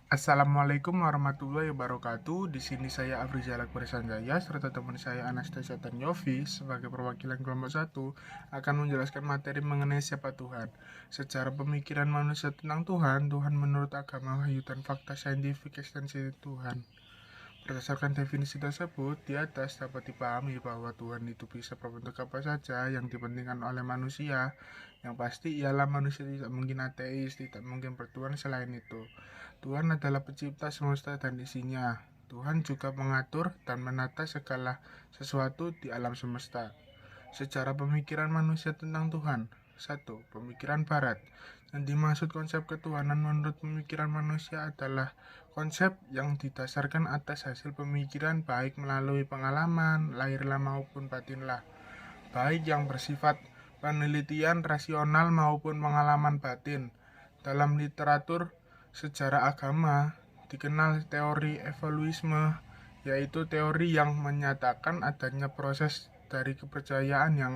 Assalamualaikum warahmatullahi wabarakatuh. Di sini saya Afrizal Akbar Sanjaya serta teman saya Anastasia Tanyofi sebagai perwakilan kelompok 1 akan menjelaskan materi mengenai siapa Tuhan. Secara pemikiran manusia tentang Tuhan, Tuhan menurut agama wahyu dan fakta saintifik ekstensi Tuhan. Berdasarkan definisi tersebut, di atas dapat dipahami bahwa Tuhan itu bisa berbentuk apa saja yang dipentingkan oleh manusia. Yang pasti ialah manusia tidak mungkin ateis, tidak mungkin bertuhan selain itu. Tuhan adalah pencipta semesta dan isinya. Tuhan juga mengatur dan menata segala sesuatu di alam semesta. Secara pemikiran manusia tentang Tuhan. 1. Pemikiran Barat. Yang dimaksud konsep ketuhanan menurut pemikiran manusia adalah konsep yang didasarkan atas hasil pemikiran baik melalui pengalaman, lahirlah maupun batinlah, baik yang bersifat penelitian rasional maupun pengalaman batin. Dalam literatur sejarah agama dikenal teori evoluisme, yaitu teori yang menyatakan adanya proses dari kepercayaan yang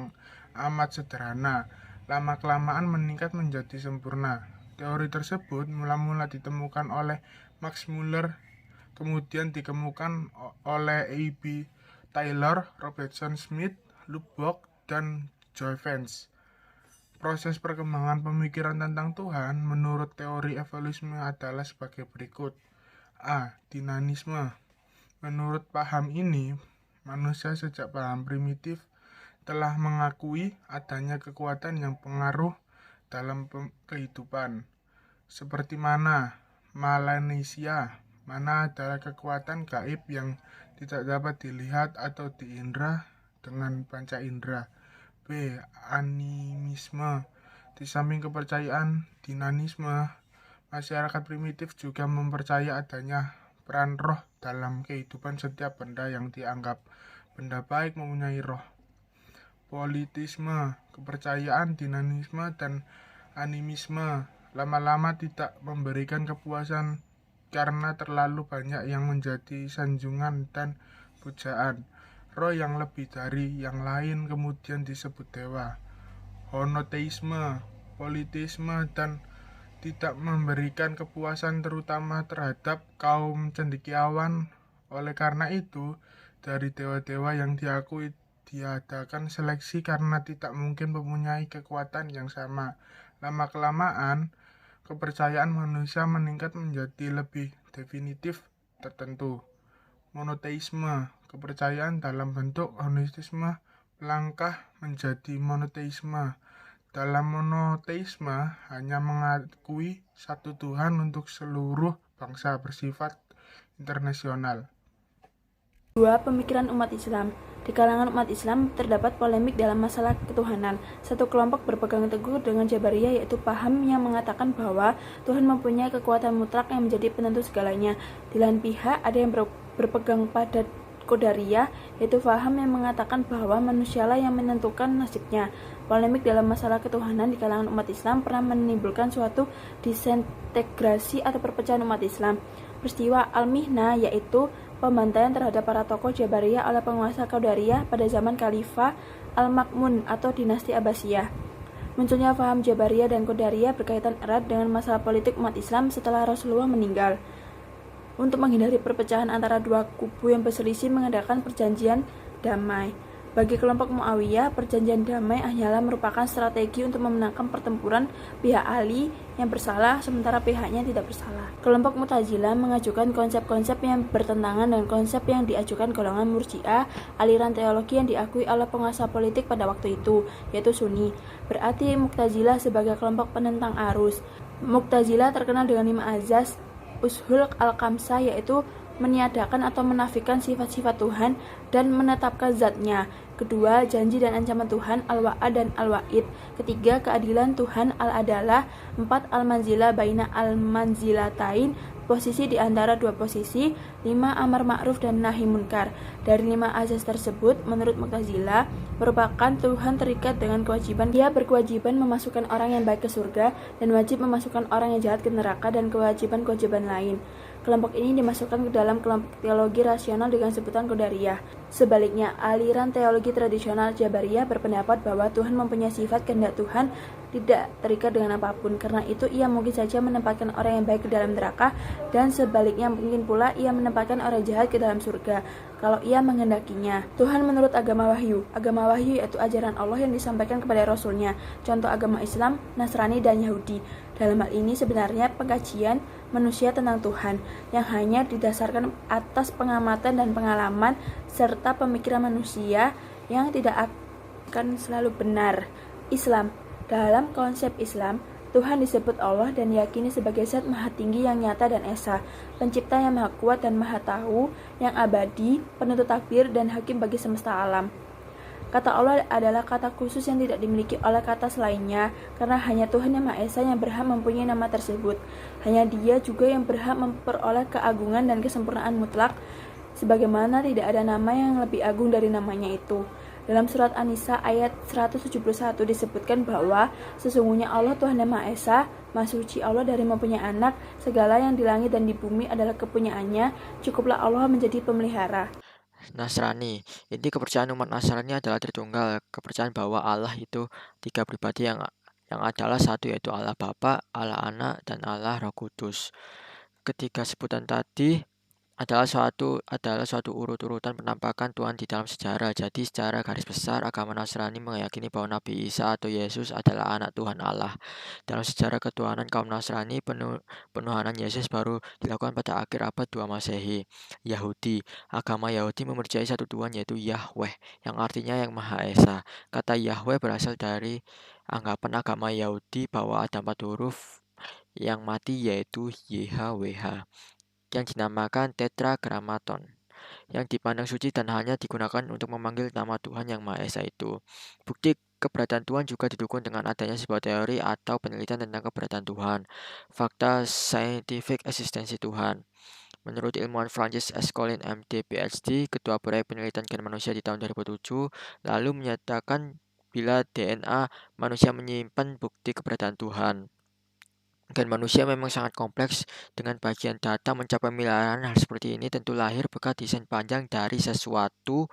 amat sederhana, lama-kelamaan meningkat menjadi sempurna. Teori tersebut mula-mula ditemukan oleh Max Muller, kemudian dikemukan oleh A.B. Taylor, Robertson Smith, Lubbock, dan Joy Vance. Proses perkembangan pemikiran tentang Tuhan menurut teori evolusi adalah sebagai berikut. A. Dinanisme. Menurut paham ini, manusia sejak paham primitif telah mengakui adanya kekuatan yang pengaruh dalam kehidupan. Seperti mana? Melanesia, mana adalah kekuatan gaib yang tidak dapat dilihat atau diindra dengan panca indera. B. Animisme. Di samping kepercayaan dinanisme, masyarakat primitif juga mempercaya adanya peran roh dalam kehidupan setiap benda yang dianggap benda baik mempunyai roh. Politisme, kepercayaan dinanisme dan animisme lama-lama tidak memberikan kepuasan karena terlalu banyak yang menjadi sanjungan dan pujaan. Roh yang lebih dari yang lain kemudian disebut dewa. Monoteisme, politisme dan tidak memberikan kepuasan terutama terhadap kaum cendekiawan. Oleh karena itu, dari dewa-dewa yang diakui diadakan seleksi karena tidak mungkin mempunyai kekuatan yang sama. Lama-kelamaan, kepercayaan manusia meningkat menjadi lebih definitif tertentu. Monoteisme, kepercayaan dalam bentuk holistisme melangkah menjadi monoteisme. Dalam monoteisme hanya mengakui satu Tuhan untuk seluruh bangsa bersifat internasional. 2. Pemikiran umat Islam. Di kalangan umat Islam terdapat polemik dalam masalah ketuhanan. Satu kelompok berpegang teguh dengan Jabariyah, yaitu paham yang mengatakan bahwa Tuhan mempunyai kekuatan mutlak yang menjadi penentu segalanya. Di lain pihak ada yang berpegang pada Qadariyah, yaitu paham yang mengatakan bahwa manusialah yang menentukan nasibnya. Polemik dalam masalah ketuhanan di kalangan umat Islam pernah menimbulkan suatu disintegrasi atau perpecahan umat Islam. Peristiwa Al-Mihnah, yaitu pembantaian terhadap para tokoh Jabariyah oleh penguasa Qadariyah pada zaman Khalifah Al-Ma'mun atau dinasti Abbasiyah. Munculnya paham Jabariyah dan Qadariyah berkaitan erat dengan masalah politik umat Islam setelah Rasulullah meninggal. Untuk menghindari perpecahan antara dua kubu yang berselisih, mengadakan perjanjian damai. Bagi kelompok Muawiyah, perjanjian damai hanyalah merupakan strategi untuk memenangkan pertempuran pihak Ali yang bersalah sementara pihaknya tidak bersalah. Kelompok Mu'tazilah mengajukan konsep-konsep yang bertentangan dengan konsep yang diajukan golongan Murji'ah, aliran teologi yang diakui oleh penguasa politik pada waktu itu, yaitu Sunni. Berarti Mu'tazilah sebagai kelompok penentang arus. Mu'tazilah terkenal dengan 5 azas ushul al-khamsah, yaitu meniadakan atau menafikan sifat-sifat Tuhan dan menetapkan zatnya. Kedua, janji dan ancaman Tuhan, al-wa'ad dan al-wa'id. Ketiga, keadilan Tuhan, al-adalah. 4, al-manzilah baina al-manzilatain, posisi di antara dua posisi. 5, amar ma'ruf dan nahi munkar. Dari 5 azas tersebut, menurut Mu'tazilah, merupakan Tuhan terikat dengan kewajiban. Dia berkewajiban memasukkan orang yang baik ke surga dan wajib memasukkan orang yang jahat ke neraka dan kewajiban-kewajiban lain. Kelompok ini dimasukkan ke dalam kelompok teologi rasional dengan sebutan Qadariyah. Sebaliknya, aliran teologi tradisional Jabariyah berpendapat bahwa Tuhan mempunyai sifat kehendak Tuhan tidak terikat dengan apapun. Karena itu, ia mungkin saja menempatkan orang yang baik ke dalam neraka, dan sebaliknya mungkin pula ia menempatkan orang jahat ke dalam surga kalau ia menghendakinya. Tuhan menurut agama wahyu. Agama wahyu yaitu ajaran Allah yang disampaikan kepada Rasul-Nya. Contoh agama Islam, Nasrani, dan Yahudi. Dalam hal ini sebenarnya pengkajian manusia tentang Tuhan yang hanya didasarkan atas pengamatan dan pengalaman serta pemikiran manusia yang tidak akan selalu benar. Islam. Dalam konsep Islam, Tuhan disebut Allah dan diyakini sebagai zat maha tinggi yang nyata dan esa, pencipta yang maha kuat dan maha tahu, yang abadi, penuntut takdir, dan hakim bagi semesta alam. Kata Allah adalah kata khusus yang tidak dimiliki oleh kata selainnya, karena hanya Tuhan yang Maha Esa yang berhak mempunyai nama tersebut. Hanya Dia juga yang berhak memperoleh keagungan dan kesempurnaan mutlak, sebagaimana tidak ada nama yang lebih agung dari namanya itu. Dalam surat An-Nisa ayat 171 disebutkan bahwa sesungguhnya Allah Tuhan yang Maha Esa, Maha Suci Allah dari mempunyai anak, segala yang di langit dan di bumi adalah kepunyaannya, cukuplah Allah menjadi pemelihara. Nasrani. Inti kepercayaan umat Nasrani adalah Tritunggal, kepercayaan bahwa Allah itu tiga pribadi yang adalah satu, yaitu Allah Bapa, Allah Anak, dan Allah Roh Kudus. Ketiga sebutan tadi adalah suatu urut-urutan penampakan Tuhan di dalam sejarah. Jadi secara garis besar agama Nasrani meyakini bahwa Nabi Isa atau Yesus adalah anak Tuhan Allah. Dalam sejarah ketuhanan kaum Nasrani, penuhanan Yesus baru dilakukan pada akhir abad 2 Masehi. Yahudi. Agama Yahudi mempercayai satu Tuhan yaitu Yahweh, yang artinya yang Maha Esa. Kata Yahweh berasal dari anggapan agama Yahudi bahwa ada 4 huruf yang mati yaitu YHWH, yang dinamakan tetragrammaton, yang dipandang suci dan hanya digunakan untuk memanggil nama Tuhan yang Maha Esa itu. Bukti keberadaan Tuhan juga didukung dengan adanya sebuah teori atau penelitian tentang keberadaan Tuhan. Fakta scientific eksistensi Tuhan. Menurut ilmuwan Francis S. Collins MD PhD, ketua proyek penelitian gen manusia di tahun 2007, lalu menyatakan bila DNA manusia menyimpan bukti keberadaan Tuhan. Gen manusia memang sangat kompleks, dengan bagian data mencapai miliaran. Hal seperti ini tentu lahir berkat desain panjang dari sesuatu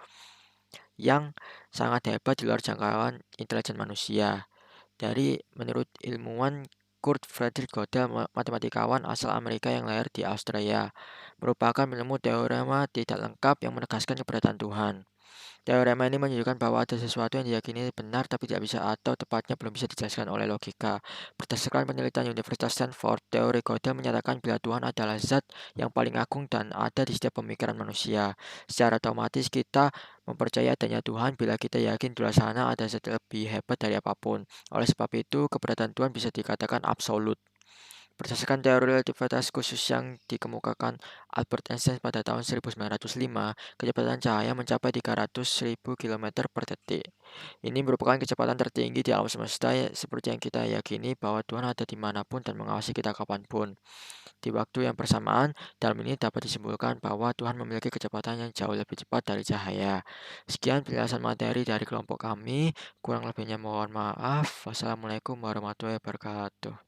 yang sangat hebat di luar jangkauan intelijen manusia. Menurut ilmuwan Kurt Frederick Gödel, matematikawan asal Amerika yang lahir di Australia, merupakan ilmu teorema tidak lengkap yang menegaskan keberadaan Tuhan. Teorema ini menunjukkan bahwa ada sesuatu yang diyakini benar tapi tidak bisa, atau tepatnya belum bisa dijelaskan oleh logika. Berdasarkan penelitian Universitas Stanford, teori Gödel menyatakan bila Tuhan adalah zat yang paling agung dan ada di setiap pemikiran manusia. Secara otomatis kita mempercayai adanya Tuhan bila kita yakin di luar sana ada zat lebih hebat dari apapun. Oleh sebab itu, keberadaan Tuhan bisa dikatakan absolut. Berdasarkan teori relativitas khusus yang dikemukakan Albert Einstein pada tahun 1905, kecepatan cahaya mencapai 300.000 km per detik. Ini merupakan kecepatan tertinggi di alam semesta, seperti yang kita yakini bahwa Tuhan ada dimanapun dan mengawasi kita kapanpun. Di waktu yang bersamaan, dalam ini dapat disimpulkan bahwa Tuhan memiliki kecepatan yang jauh lebih cepat dari cahaya. Sekian penjelasan materi dari kelompok kami, kurang lebihnya mohon maaf. Wassalamualaikum warahmatullahi wabarakatuh.